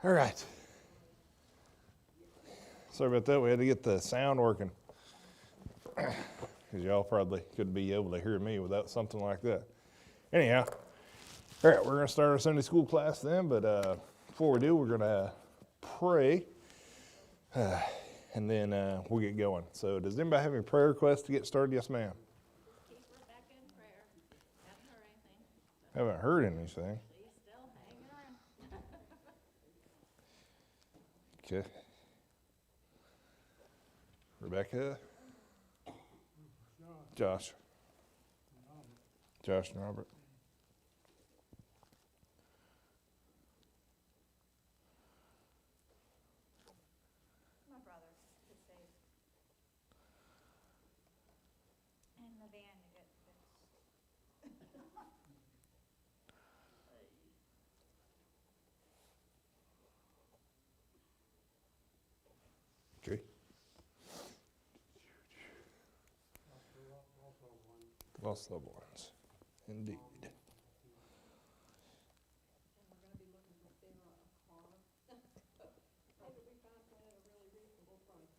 All right. Sorry about that. We had to get the sound working because y'all probably couldn't be able to hear me without something like that. Anyhow, all right, we're going to start our Sunday school class then, but before we do, we're going to pray, and then we'll get going. So does anybody have any prayer requests to get started? Yes, ma'am. Keep Rebecca in prayer. Haven't heard anything. Haven't heard anything. She's still hanging around. Okay. Rebecca? Josh? Josh and Robert? My brother is saved. And the van to get fixed. Okay. Lost loved ones. Indeed. And we're going to be looking for a car. Maybe we found one at a really reasonable price.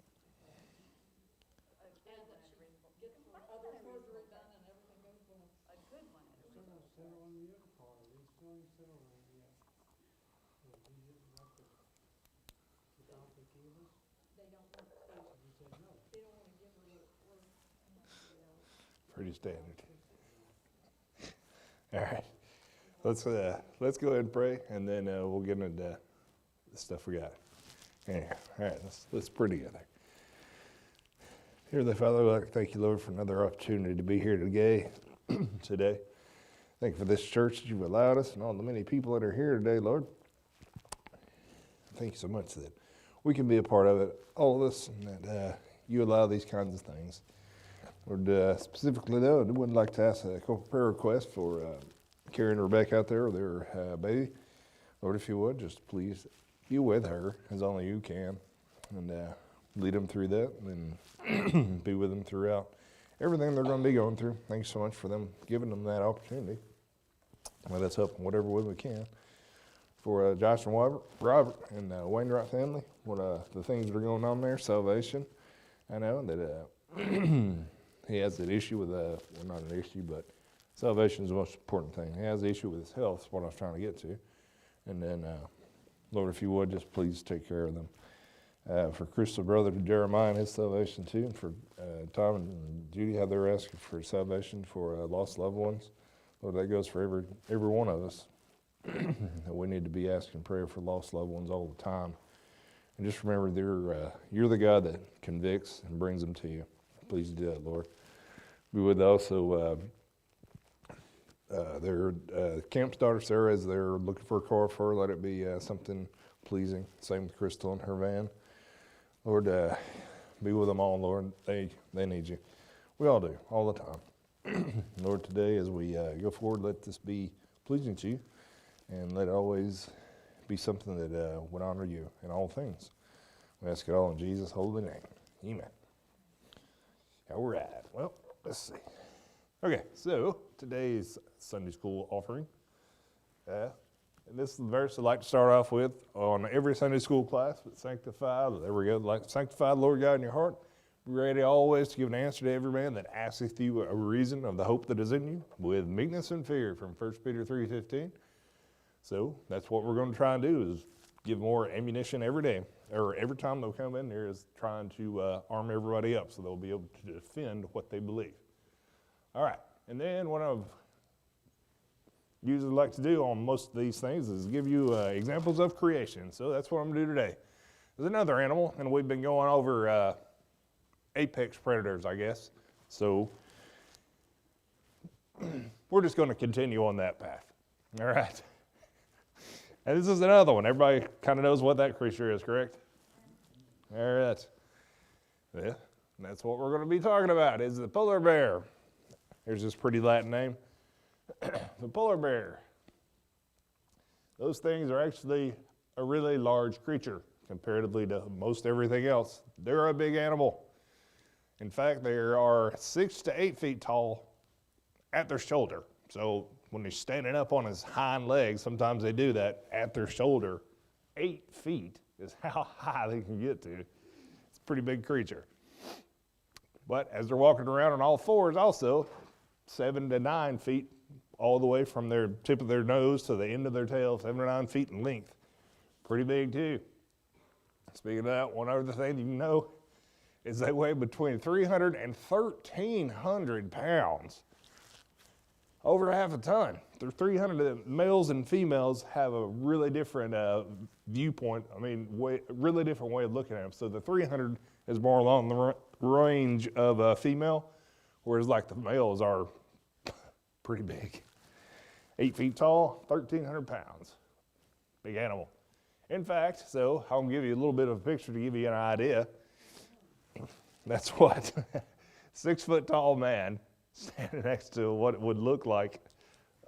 A good one at a reasonable. Get some other surgery done and everything goes well. A good one at a reasonable price. Settle on the other car, they still ain't settled on it yet. So we didn't have to, without the keyless, They don't want to, we said no. they don't want to give her what it's worth. Pretty standard. All right. Let's go ahead and pray, and then we'll get into the stuff we got. Anyhow, all right, let's pray together. Heavenly Father, I'd like to thank you, Lord, for another opportunity to be here today. Thank you for this church that you've allowed us and all the many people that are here today, Lord. Thank you so much that we can be a part of it, all of us, and that you allow these kinds of things. Lord, specifically, though, I would like to ask a couple prayer requests for Carrie and Rebecca out there, their baby. Lord, if you would, just please be with her as only you can, and lead them through that, and be with them throughout everything they're going to be going through. Thanks so much for them giving them that opportunity. Let us help in whatever way we can. For Josh and Robert and Wainwright family, what the things that are going on there, salvation. I know that he has that issue with, well, not an issue, but salvation is the most important thing. He has the issue with his health, is what I was trying to get to. And then, Lord, if you would, just please take care of them. For Crystal brother to Jeremiah and his salvation too, and for Tom and Judy, how they're asking for salvation for lost loved ones. Lord, that goes for every one of us. We need to be asking prayer for lost loved ones all the time. And just remember, you're the God that convicts and brings them to you. Please do that, Lord. We would also, their Camp's daughter Sarah, as they're looking for a car for her, let it be something pleasing. Same with Crystal and her van. Lord, be with them all, Lord. They need you. We all do, all the time. Lord, today as we go forward, let this be pleasing to you, and let it always be something that would honor you in all things. We ask it all in Jesus' holy name. Amen. All right. Well, let's see. Okay, so today's Sunday school offering. And this is the verse I'd like to start off with on every Sunday school class. But sanctify, there we go. Like sanctify the Lord God in your heart. Be ready always to give an answer to every man that asketh you a reason of the hope that is in you, with meekness and fear, from 1 Peter 3:15. So that's what we're going to try and do, is give more ammunition every day, or every time they'll come in there, is trying to arm everybody up so they'll be able to defend what they believe. All right, and then what I've usually like to do on most of these things is give you examples of creation. So that's what I'm going to do today. There's another animal, and we've been going over apex predators, I guess. So we're just going to continue on that path. All right. And this is another one. Everybody kind of knows what that creature is, correct? All right. Yeah, that's what we're going to be talking about, is the polar bear. Here's this pretty Latin name. The polar bear. Those things are actually a really large creature comparatively to most everything else. They're a big animal. In fact, they are 6 to 8 feet tall at their shoulder. So when he's standing up on his hind legs, sometimes they do that at their shoulder, 8 feet is how high they can get to. It's a pretty big creature. But as they're walking around on all fours also, 7 to 9 feet all the way from their tip of their nose to the end of their tail, 7 to 9 feet in length. Pretty big too. Speaking of that, one other thing you know is they weigh between 300 and 1,300 pounds. Over half a ton. They're 300, males and females have a really different viewpoint. I mean, really different way of looking at them. So the 300 is more along the range of a female, whereas like the males are pretty big. 8 feet tall, 1,300 pounds. Big animal. In fact, so I'll give you a little bit of a picture to give you an idea. That's what 6 foot tall man standing next to what it would look like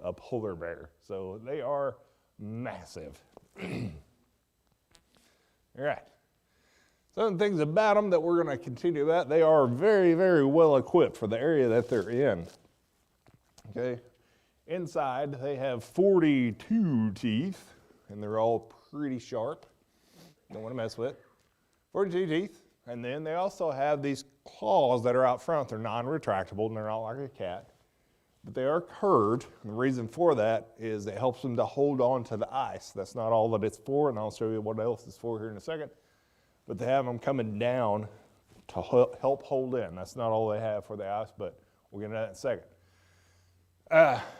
a polar bear. So they are massive. All right. Some of the things about them that we're going to continue about, they are very, very well equipped for the area that they're in. Okay. Inside, they have 42 teeth, and they're all pretty sharp. Don't want to mess with. 42 teeth. And then they also have these claws that are out front. They're non-retractable, and they're not like a cat. But they are curved. And the reason for that is it helps them to hold on to the ice. That's not all that it's for, and I'll show you what else it's for here in a second. But they have them coming down to help hold in. That's not all they have for the ice, but we'll get into that in a second.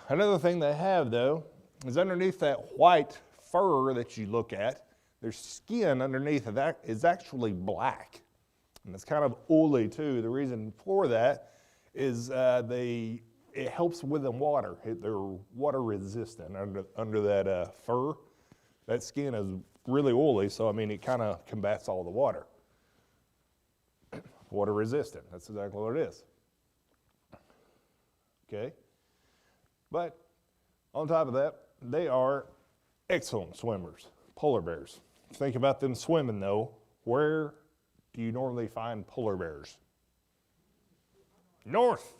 Another thing they have, though, is underneath that white fur that you look at, their skin underneath of that is actually black. And it's kind of oily too. The reason for that is it helps with the water. They're water resistant under that fur. That skin is really oily, so I mean it kind of combats all the water. Water resistant, that's exactly what it is. Okay? But on top of that, they are excellent swimmers, polar bears. Think about them swimming though. Where do you normally find polar bears? North.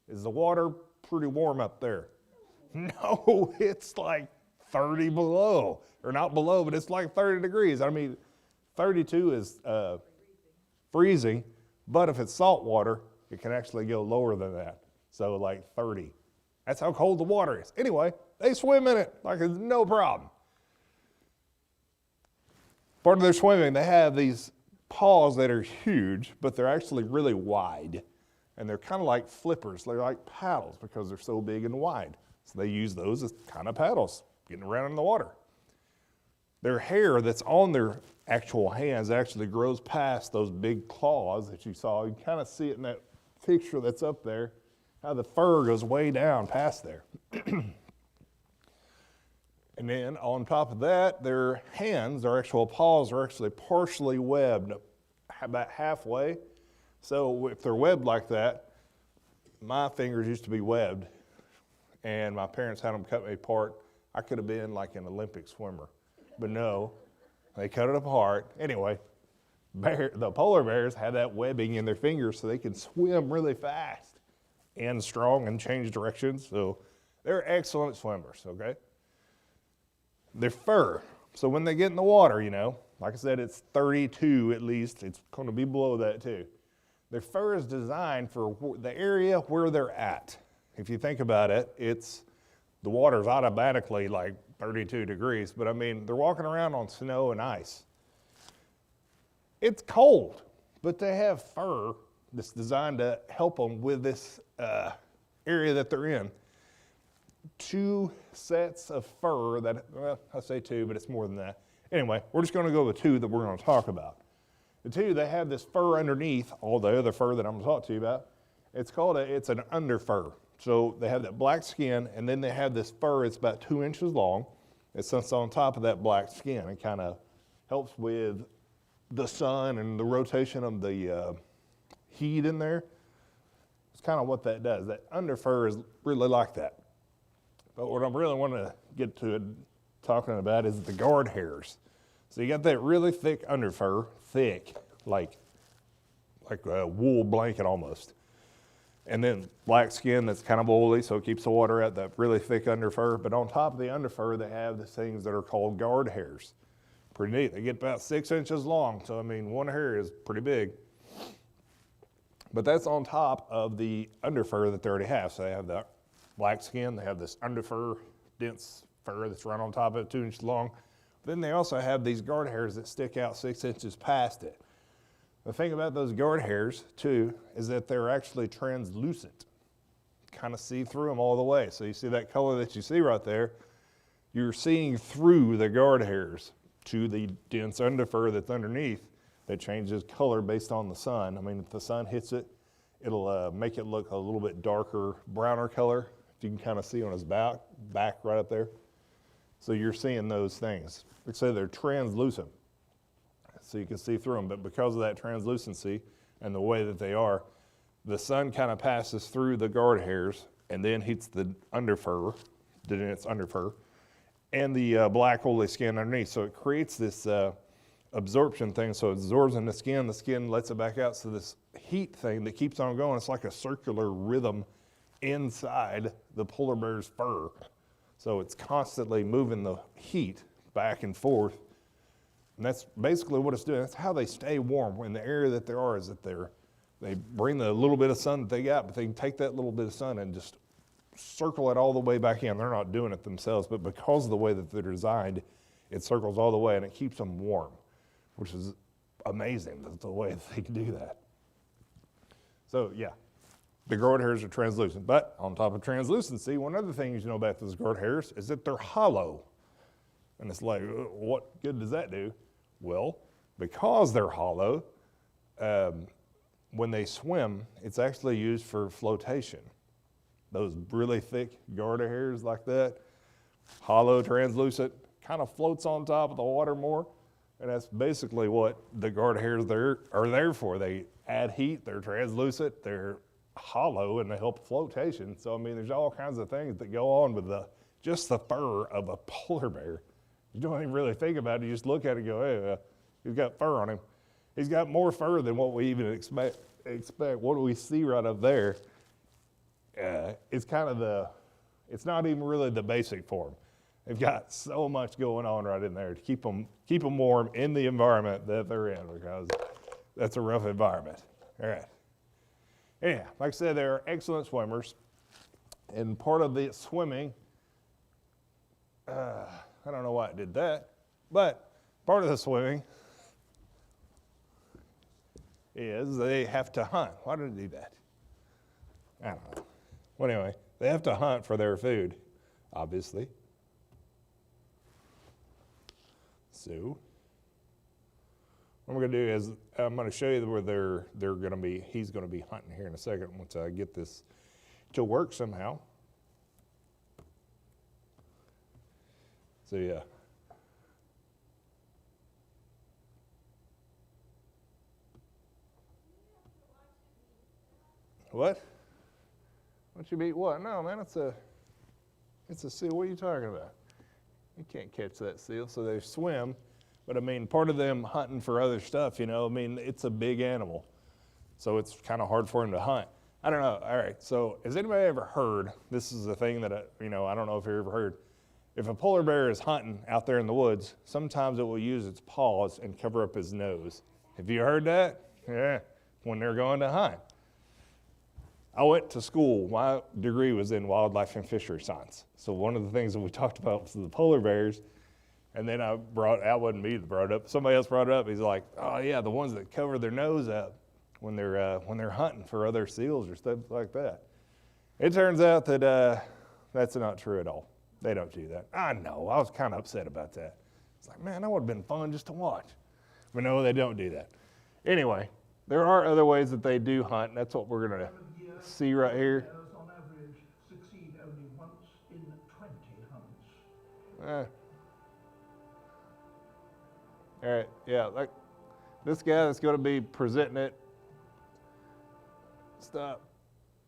Is the water pretty warm up there? No, it's like 30 below. Or not below, but it's like 30 degrees. I mean, 32 is freezing, but if it's salt water, it can actually go lower than that. So like 30. That's how cold the water is. Anyway, they swim in it like it's no problem. Part of their swimming, they have these paws that are huge, but they're actually really wide. And they're kind of like flippers. They're like paddles because they're so big and wide. So they use those as kind of paddles, getting around in the water. Their hair that's on their actual hands actually grows past those big claws that you saw. You can kind of see it in that picture that's up there, how the fur goes way down past there. And then on top of that, their hands, their actual paws, are actually partially webbed about halfway. So if they're webbed like that, my fingers used to be webbed, and my parents had them cut me apart. I could have been like an Olympic swimmer, but no, they cut it apart. Anyway, the polar bears have that webbing in their fingers so they can swim really fast and strong and change directions. So they're excellent swimmers, okay? Their fur, so when they get in the water, you know, like I said, it's 32 at least. It's going to be below that too. Their fur is designed for the area where they're at. If you think about it, the water's automatically like 32 degrees, but I mean, they're walking around on snow and ice. It's cold, but they have fur that's designed to help them with this area that they're in. 2 sets of fur that, well, I say 2, but it's more than that. Anyway, we're just going to go with 2 that we're going to talk about. The 2, they have this fur underneath all the other fur that I'm going to talk to you about. It's an underfur. So they have that black skin, and then they have this fur. It's about 2 inches long. It sits on top of that black skin. It kind of helps with the sun and the rotation of the heat in there. It's kind of what that does. That underfur is really like that. But what I really want to get to talking about is the guard hairs. So you got that really thick underfur, thick, like a wool blanket almost. And then black skin that's kind of oily, so it keeps the water out, that really thick underfur. But on top of the underfur, they have the things that are called guard hairs. Pretty neat. They get about 6 inches long, so I mean, one hair is pretty big. But that's on top of the underfur that they already have. So they have the black skin, they have this underfur, dense fur that's right on top of it, 2 inches long. Then they also have these guard hairs that stick out 6 inches past it. The thing about those guard hairs, too, is that they're actually translucent. Kind of see through them all the way. So you see that color that you see right there, you're seeing through the guard hairs to the dense underfur that's underneath that changes color based on the sun. I mean, if the sun hits it, it'll make it look a little bit darker, browner color. If you can kind of see on his back right up there. So you're seeing those things. Like I say, they're translucent, so you can see through them. But because of that translucency and the way that they are, the sun kind of passes through the guard hairs and then hits the underfur, the dense underfur, and the black woolly skin underneath. So it creates this absorption thing. So it absorbs in the skin lets it back out. So this heat thing that keeps on going, it's like a circular rhythm inside the polar bear's fur. So it's constantly moving the heat back and forth. And that's basically what it's doing. That's how they stay warm. In the area that they are is that they bring the little bit of sun that they got, but they can take that little bit of sun and just circle it all the way back in. They're not doing it themselves, but because of the way that they're designed, it circles all the way and it keeps them warm, which is amazing, the way that they can do that. So yeah, the guard hairs are translucent, but on top of translucency, one other thing you know about those guard hairs is that they're hollow. And it's like, what good does that do? Well, because they're hollow, when they swim, it's actually used for flotation. Those really thick garter hairs like that, hollow, translucent, kind of floats on top of the water more. And that's basically what the garter hairs are there for. They add heat, they're translucent, they're hollow, and they help flotation. So, I mean, there's all kinds of things that go on with just the fur of a polar bear. You don't even really think about it. You just look at it and go, hey, he's got fur on him. He's got more fur than what we even expect. What do we see right up there? It's kind of it's not even really the basic form. They've got so much going on right in there to keep them warm in the environment that they're in, because that's a rough environment. All right. Yeah, like I said, they're excellent swimmers. And part of the swimming, I don't know why it did that, but part of the swimming is they have to hunt. Why did it do that? I don't know. Well, anyway, they have to hunt for their food, obviously. So what I'm going to do is I'm going to show you where they're going to be. He's going to be hunting here in a second once I get this to work somehow. So yeah. What? What you mean? What? No, man, it's a seal. What are you talking about? You can't catch that seal. So they swim, but I mean, part of them hunting for other stuff, I mean, it's a big animal. So it's kind of hard for him to hunt. I don't know. All right. So has anybody ever heard, this is a thing that, I don't know if you've ever heard, if a polar bear is hunting out there in the woods, sometimes it will use its paws and cover up his nose. Have you heard that? Yeah, when they're going to hunt. I went to school. My degree was in wildlife and fishery science. So one of the things that we talked about was the polar bears. And then that wasn't me that brought it up. Somebody else brought it up. He's like, oh yeah, the ones that cover their nose up when they're hunting for other seals or stuff like that. It turns out that that's not true at all. They don't do that. I know. I was kind of upset about that. It's like, man, that would have been fun just to watch. But no, they don't do that. Anyway, there are other ways that they do hunt. And that's what we're going to see right here. On average, succeed only once in 20 hunts. All right, yeah, like this guy that's going to be presenting it stuff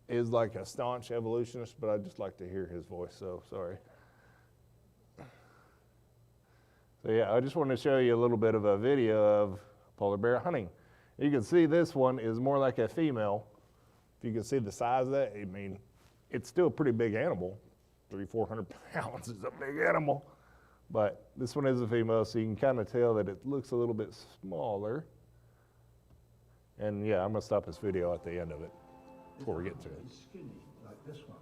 is like a staunch evolutionist, but I'd just like to hear his voice, so sorry. So yeah, I just wanted to show you a little bit of a video of polar bear hunting. You can see this one is more like a female. If you can see the size of that, I mean, it's still a pretty big animal. 300-400 pounds is a big animal. But this one is a female, so you can kind of tell that it looks a little bit smaller. And yeah, I'm gonna stop this video at the end of it before we get to it. If it's skinny, like this one,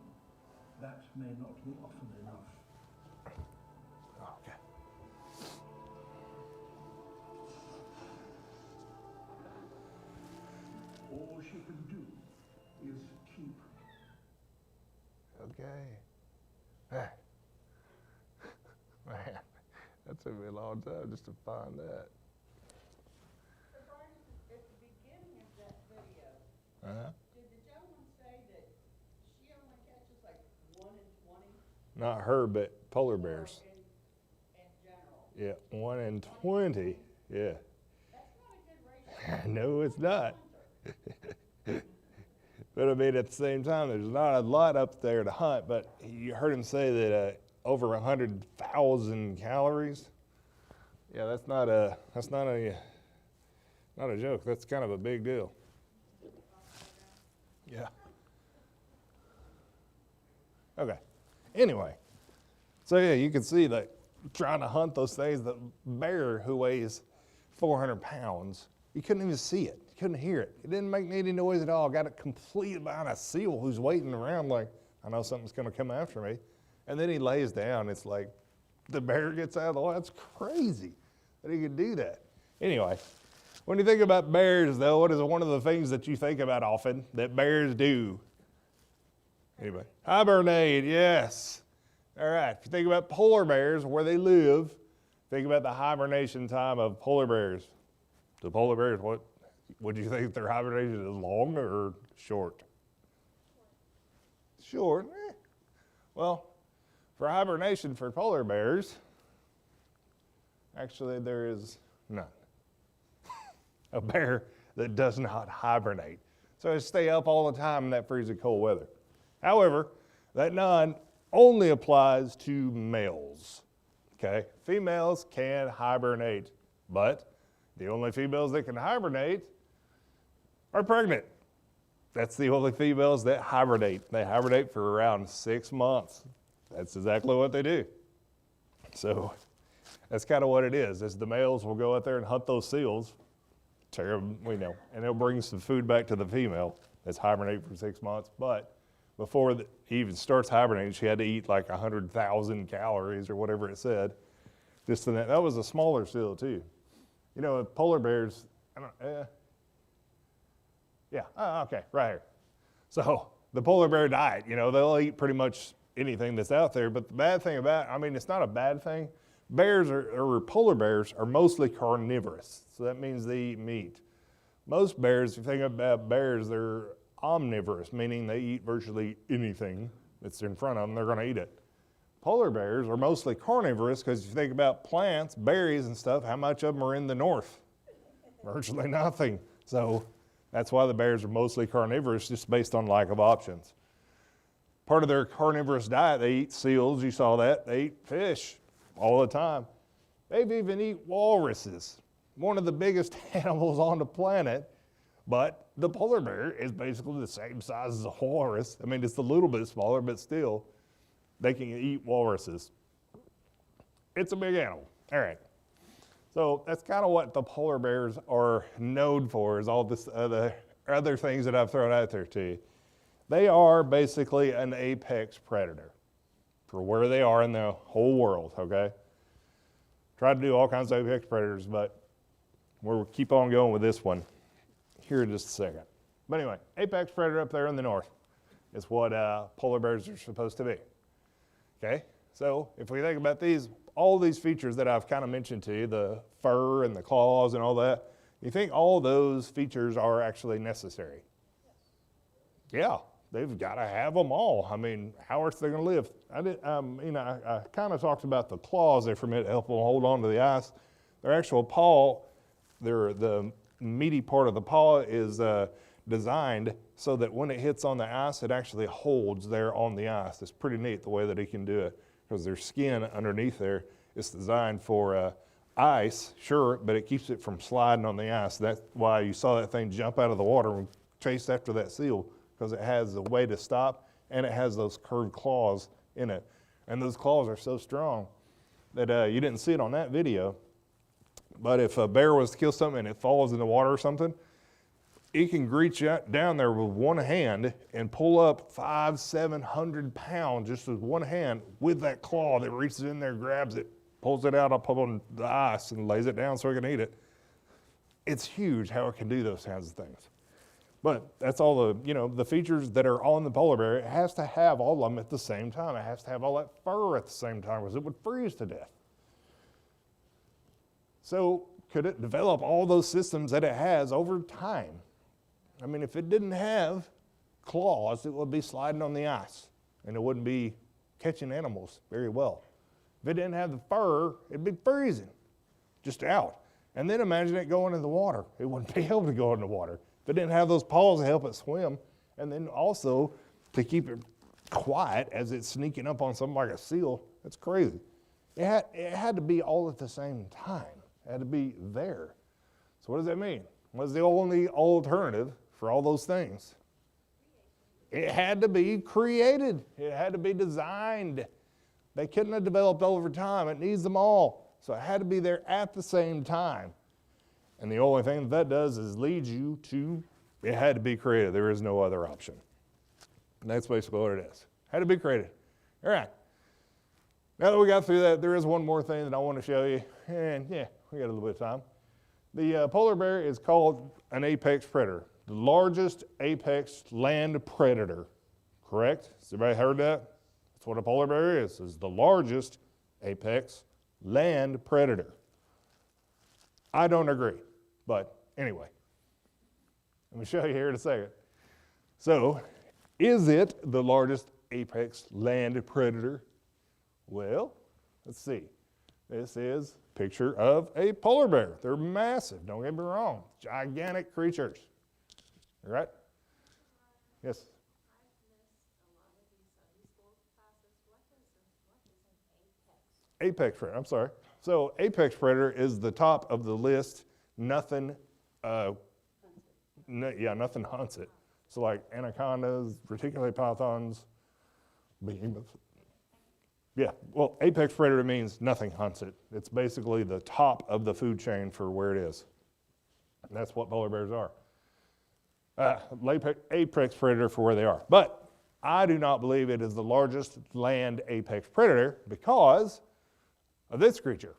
that may not be often enough. Okay. All she can do is keep. Okay. Man, that took me a long time just to find that. So Brian, at the beginning of that video, Uh-huh. did the gentleman say that she only catches like 1 in 20? Not her, but polar bears. In general? Yeah, 1 in 20. Yeah. That's not a good ratio. No, it's not. But I mean, at the same time, there's not a lot up there to hunt. But you heard him say that over 100,000 calories. Yeah, that's not a joke. That's kind of a big deal. Yeah. Okay. Anyway, so yeah, you can see that trying to hunt those things. The bear who weighs 400 pounds, you couldn't even see it. You couldn't hear it. It didn't make any noise at all. Got it completed behind a seal who's waiting around like, I know something's going to come after me. And then he lays down. It's like the bear gets out of the way. That's crazy that he could do that. Anyway, when you think about bears, though, what is one of the things that you think about often that bears do? Anybody? Hibernate, yes. All right, if you think about polar bears, where they live, think about the hibernation time of polar bears. The polar bears, what do you think their hibernation is, long or short? Short. Well, for hibernation for polar bears, actually there is none. A bear that does not hibernate. So they stay up all the time in that freezing cold weather. However, that none only applies to males. Okay? Females can hibernate, but the only females that can hibernate are pregnant. That's the only females that hibernate. They hibernate for around 6 months. That's exactly what they do. So that's kind of what it is the males will go out there and hunt those seals, tear them, and they'll bring some food back to the female that's hibernating for 6 months. But before he even starts hibernating, she had to eat like 100,000 calories or whatever it said. Just in that. That was a smaller seal too. Polar bears, okay, right here. So the polar bear diet, they'll eat pretty much anything that's out there. But the bad thing it's not a bad thing. Bears or polar bears are mostly carnivorous. So that means they eat meat. Most bears, if you think about bears, they're omnivorous, meaning they eat virtually anything that's in front of them, they're going to eat it. Polar bears are mostly carnivorous because if you think about plants, berries and stuff, how much of them are in the north? Virtually nothing. So that's why the bears are mostly carnivorous, just based on lack of options. Part of their carnivorous diet, they eat seals, you saw that. They eat fish all the time. They even eat walruses, one of the biggest animals on the planet. But the polar bear is basically the same size as a walrus. It's a little bit smaller, but still, they can eat walruses. It's a big animal. All right. So that's kind of what the polar bears are known for, is all this other things that I've thrown out there to you. They are basically an apex predator for where they are in the whole world, okay? Try to do all kinds of apex predators, but we'll keep on going with this one here in just a second. But anyway, apex predator up there in the north is what polar bears are supposed to be. Okay, so if we think about all these features that I've kind of mentioned to you, the fur and the claws and all that, you think all those features are actually necessary? Yeah, they've got to have them all. How else are they going to live? I kind of talked about the claws there for a minute to help them hold on to the ice. Their actual paw, the meaty part of the paw is designed so that when it hits on the ice, it actually holds there on the ice. It's pretty neat the way that it can do it, because their skin underneath there is designed for ice, sure, but it keeps it from sliding on the ice. That's why you saw that thing jump out of the water and chase after that seal, because it has a way to stop and it has those curved claws in it. And those claws are so strong that you didn't see it on that video, but if a bear was to kill something and it falls in the water or something, it can reach out down there with one hand and pull up 500-700 pounds just with one hand with that claw that reaches in there, grabs it, pulls it out up on the ice and lays it down so it can eat it. It's huge how it can do those kinds of things. But that's all the features that are on the polar bear. It has to have all of them at the same time. It has to have all that fur at the same time because it would freeze to death. So could it develop all those systems that it has over time? I mean, if it didn't have claws, it would be sliding on the ice and it wouldn't be catching animals very well. If it didn't have the fur, it'd be freezing, just out. And then imagine it going in the water. It wouldn't be able to go in the water. If it didn't have those paws to help it swim, and then also to keep it quiet as it's sneaking up on something like a seal, that's crazy. It had to be all at the same time. It had to be there. So what does that mean? What's the only alternative for all those things? It had to be created. It had to be designed. They couldn't have developed over time. It needs them all. So it had to be there at the same time. And the only thing that does is lead you to, it had to be created. There is no other option. And that's basically what it is. Had to be created. All right. Now that we got through that, there is one more thing that I want to show you. And yeah, we got a little bit of time. The polar bear is called an apex predator, the largest apex land predator. Correct? Has everybody heard that? That's what a polar bear is the largest apex land predator. I don't agree, but anyway, let me show you here in a second. So, is it the largest apex land predator? Well, let's see. This is a picture of a polar bear. They're massive, don't get me wrong. Gigantic creatures. All right? Yes? Apex predator, I'm sorry. So apex predator is the top of the list. Nothing hunts it. So like anacondas, reticulated pythons, behemoths. Yeah, well, apex predator means nothing hunts it. It's basically the top of the food chain for where it is. And that's what polar bears are. Apex predator for where they are. But I do not believe it is the largest land apex predator because of this creature.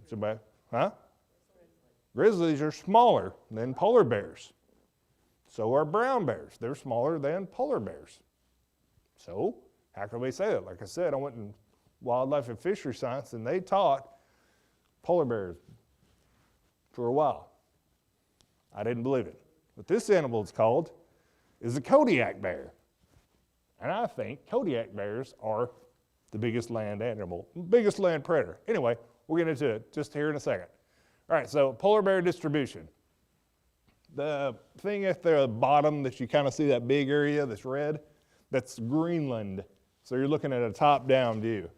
Somebody, huh? Grizzlies are smaller than polar bears. So are brown bears. They're smaller than polar bears. So how can we say that? Like I said, I went in wildlife and fishery science and they taught polar bears for a while. I didn't believe it. What this animal is called is a Kodiak bear. And I think Kodiak bears are the biggest land animal, biggest land predator. Anyway, we'll get into it just here in a second. All right, so polar bear distribution. The thing at the bottom that you kind of see that big area that's red, that's Greenland. So you're looking at a top-down view.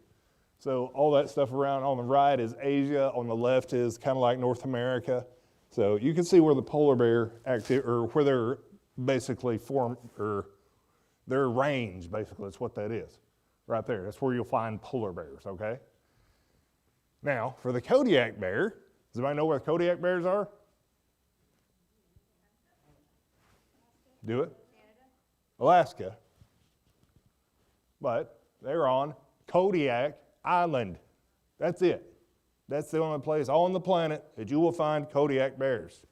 So all that stuff around on the right is Asia, on the left is kind of like North America. So you can see where the polar bear where they're basically their range, basically, is what that is. Right there, that's where you'll find polar bears, okay? Now, for the Kodiak bear, does anybody know where the Kodiak bears are? Do it? Alaska. But they're on Kodiak Island. That's it. That's the only place on the planet that you will find Kodiak bears.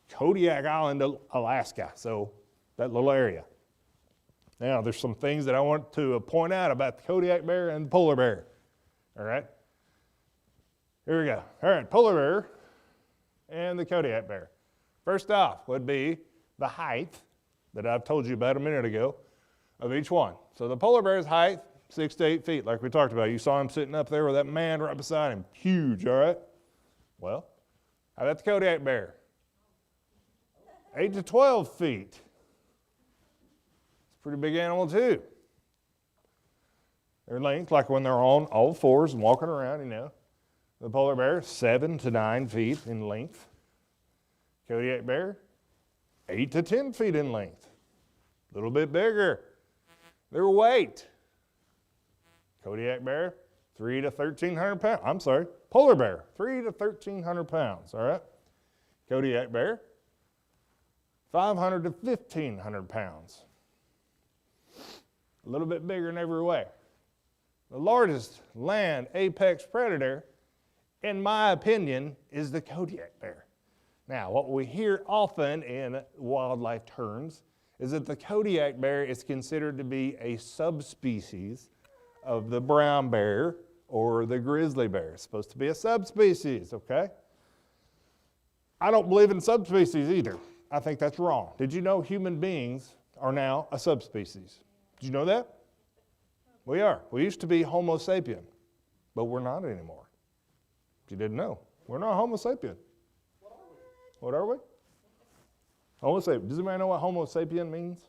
Kodiak Island, Alaska, so that little area. Now, there's some things that I want to point out about the Kodiak bear and the polar bear. All right? Here we go. All right, polar bear and the Kodiak bear. First off would be the height that I've told you about a minute ago of each one. So the polar bear's height, 6 to 8 feet, like we talked about. You saw him sitting up there with that man right beside him. Huge, all right? Well, how about the Kodiak bear? 8 to 12 feet. Pretty big animal too. Their length, like when they're on all fours and walking around, you know. The polar bear, 7 to 9 feet in length. Kodiak bear, 8 to 10 feet in length. A little bit bigger. Their weight. Kodiak bear, 3 to 1,300 pounds. I'm sorry, polar bear, 3 to 1,300 pounds, all right? Kodiak bear, 500 to 1,500 pounds. A little bit bigger in every way. The largest land apex predator, in my opinion, is the Kodiak bear. Now, what we hear often in wildlife terms is that the Kodiak bear is considered to be a subspecies of the brown bear or the grizzly bear. It's supposed to be a subspecies, okay? I don't believe in subspecies either. I think that's wrong. Did you know human beings are now a subspecies? Did you know that? We are. We used to be Homo sapien, but we're not anymore. If you didn't know, we're not Homo sapien. What are we? Homo sapien. Does anybody know what Homo sapien means?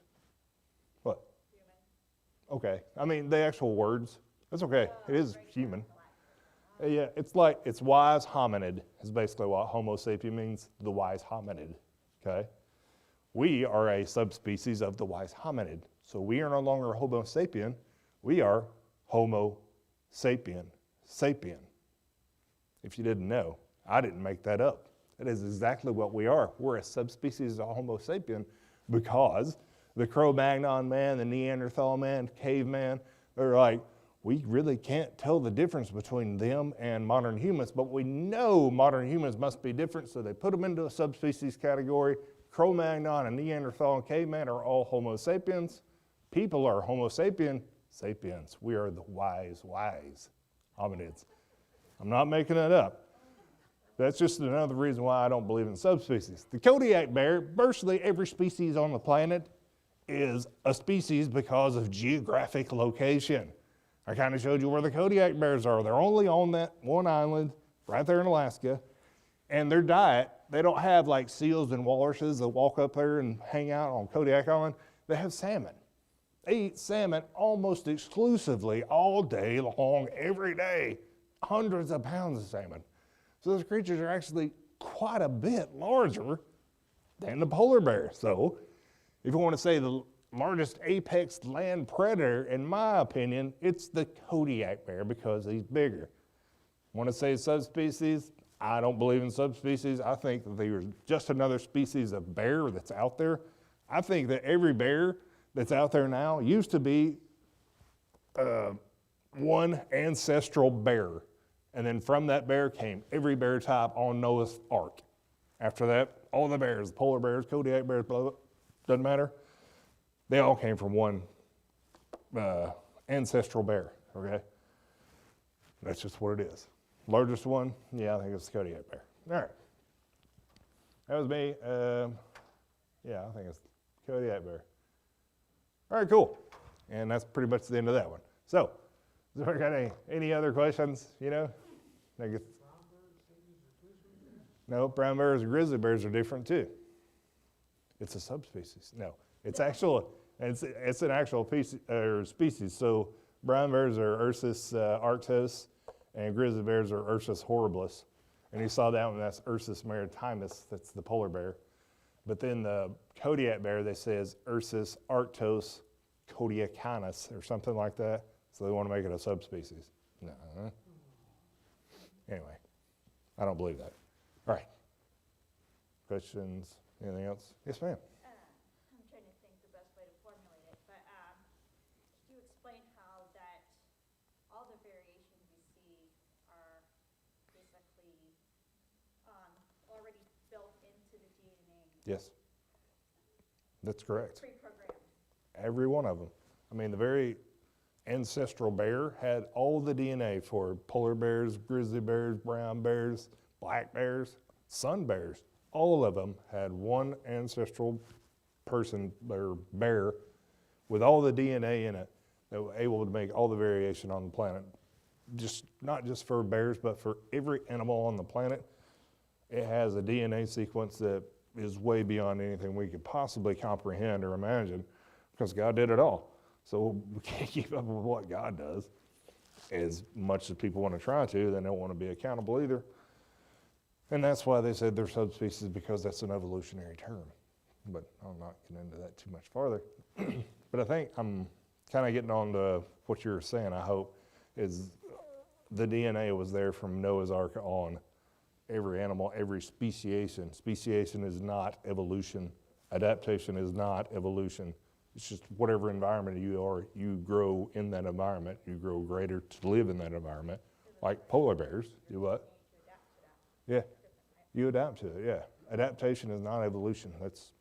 What? Human. Okay. I mean, the actual words. That's okay. It is human. Yeah, it's wise hominid is basically what Homo sapien means, the wise hominid, okay? We are a subspecies of the wise hominid. So we are no longer Homo sapien, we are Homo sapien, sapien. If you didn't know, I didn't make that up. That is exactly what we are. We're a subspecies of Homo sapien because the Cro-Magnon man, the Neanderthal man, caveman, they're like, we really can't tell the difference between them and modern humans, but we know modern humans must be different, so they put them into a subspecies category. Cro-Magnon and Neanderthal and caveman are all Homo sapiens. People are Homo sapien, sapiens. We are the wise hominids. I'm not making that up. That's just another reason why I don't believe in subspecies. The Kodiak bear, virtually every species on the planet is a species because of geographic location. I kind of showed you where the Kodiak bears are. They're only on that one island right there in Alaska. And their diet, they don't have like seals and walruses that walk up there and hang out on Kodiak Island. They have salmon. They eat salmon almost exclusively all day long, every day. Hundreds of pounds of salmon. So those creatures are actually quite a bit larger than the polar bear. So if you want to say the largest apex land predator, in my opinion, it's the Kodiak bear because he's bigger. Want to say subspecies? I don't believe in subspecies. I think that they are just another species of bear that's out there. I think that every bear that's out there now used to be one ancestral bear. And then from that bear came every bear type on Noah's Ark. After that, all the bears, polar bears, Kodiak bears, blah, blah, doesn't matter. They all came from one ancestral bear, okay? That's just what it is. Largest one, yeah, I think it's the Kodiak bear. All right. That was me. Yeah, I think it's Kodiak bear. All right, cool. And that's pretty much the end of that one. So, does anybody got any other questions, you know? No, brown bears and grizzly bears are different too. It's a subspecies. No, it's an actual species. So brown bears are Ursus arctos, and grizzly bears are Ursus horribilis. And you saw that one, that's Ursus maritimus, that's the polar bear. But then the Kodiak bear, they say is Ursus arctos kodiacanus or something like that. So they want to make it a subspecies. No. Anyway, I don't believe that. All right. Questions? Anything else? Yes, ma'am. I'm trying to think the best way to formulate it, but could you explain how that all the variations we see are basically already built into the DNA? Yes. That's correct. Pre-programmed. Every one of them. I mean, the very ancestral bear had all the DNA for polar bears, grizzly bears, brown bears, black bears, sun bears. All of them had one ancestral person or bear with all the DNA in it that were able to make all the variation on the planet. Just not just for bears, but for every animal on the planet. It has a DNA sequence that is way beyond anything we could possibly comprehend or imagine because God did it all. So we can't keep up with what God does. As much as people want to try to, they don't want to be accountable either. And that's why they said they're subspecies, because that's an evolutionary term. But I'll not get into that too much farther. But I think I'm kind of getting on to what you were saying, I hope, is the DNA was there from Noah's Ark on. Every animal, every speciation. Speciation is not evolution. Adaptation is not evolution. It's just whatever environment you are, you grow in that environment. You grow greater to live in that environment. Like polar bears do what? Yeah, you adapt to it, yeah. Adaptation is not evolution. That's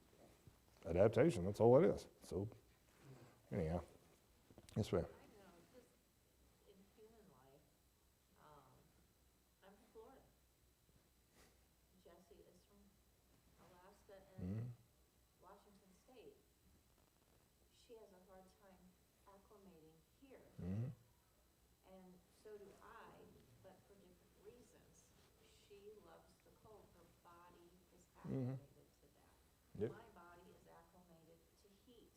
adaptation, that's all it is. So, anyhow, yes, ma'am. I know, just in human life, I'm from Florida. Jessie is from Alaska and Washington State. She has a hard time acclimating here, Mm-hmm. and so do I, but for different reasons. She loves the cold, her body is acclimated to that. Yep. My body is acclimated to heat.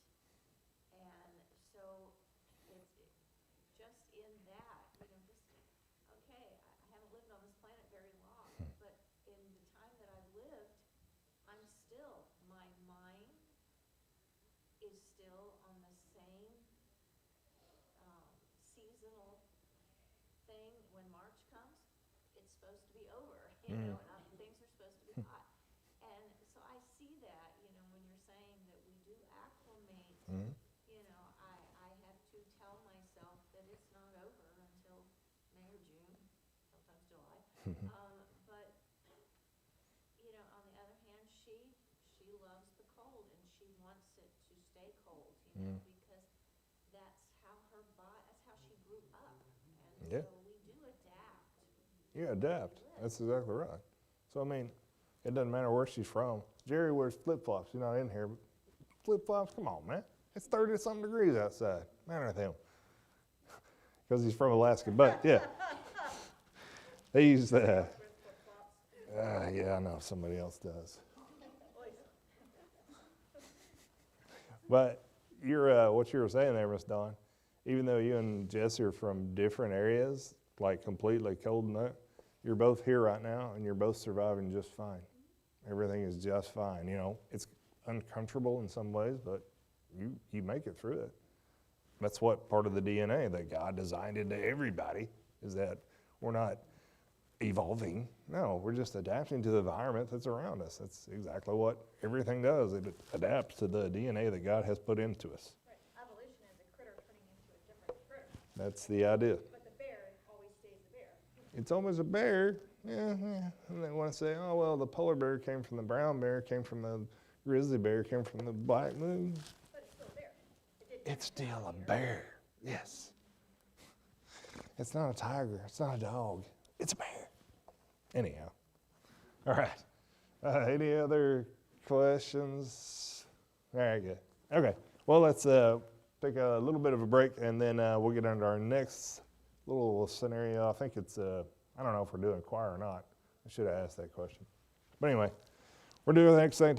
And so it's just in that, just, okay, I haven't lived on this planet very long, but in the time that I've lived, I'm still, my mind is still on the same seasonal thing. When March comes, it's supposed to be over, and things are supposed to be hot. And so I see that, when you're saying that we do acclimate, I have to tell myself that it's not over until May or June, sometimes July. But, on the other hand, she loves the cold and she wants it to stay cold, because that's how that's how she grew up. And Yeah. so we do adapt. Yeah, adapt. That's exactly right. So, I mean, it doesn't matter where she's from. Jerry wears flip-flops. You're not in here, but flip-flops, come on, man. It's 30-something degrees outside. Matter with him. Because he's from Alaska. But, yeah. He's, yeah, I know somebody else does. But what you were saying there, Miss Dawn, even though you and Jesse are from different areas, like completely cold and that, you're both here right now and you're both surviving just fine. Everything is just fine. It's uncomfortable in some ways, but you make it through it. That's what part of the DNA that God designed into everybody, is that we're not evolving. No, we're just adapting to the environment that's around us. That's exactly what everything does. It adapts to the DNA that God has put into us. Right, evolution is a critter turning into a different critter, That's the idea. but the bear always stays the bear. It's always a bear. Yeah. And they want to say, oh, well, the polar bear came from the brown bear, came from the grizzly bear, came from the black moon. But it's still a bear. It's still a bear, yes. It's not a tiger. It's not a dog. It's a bear. Anyhow. All right. Any other questions? Very good. Okay. Well, let's take a little bit of a break, and then we'll get into our next little scenario. I think it's, I don't know if we're doing choir or not. I should have asked that question. But anyway, we're doing the next thing.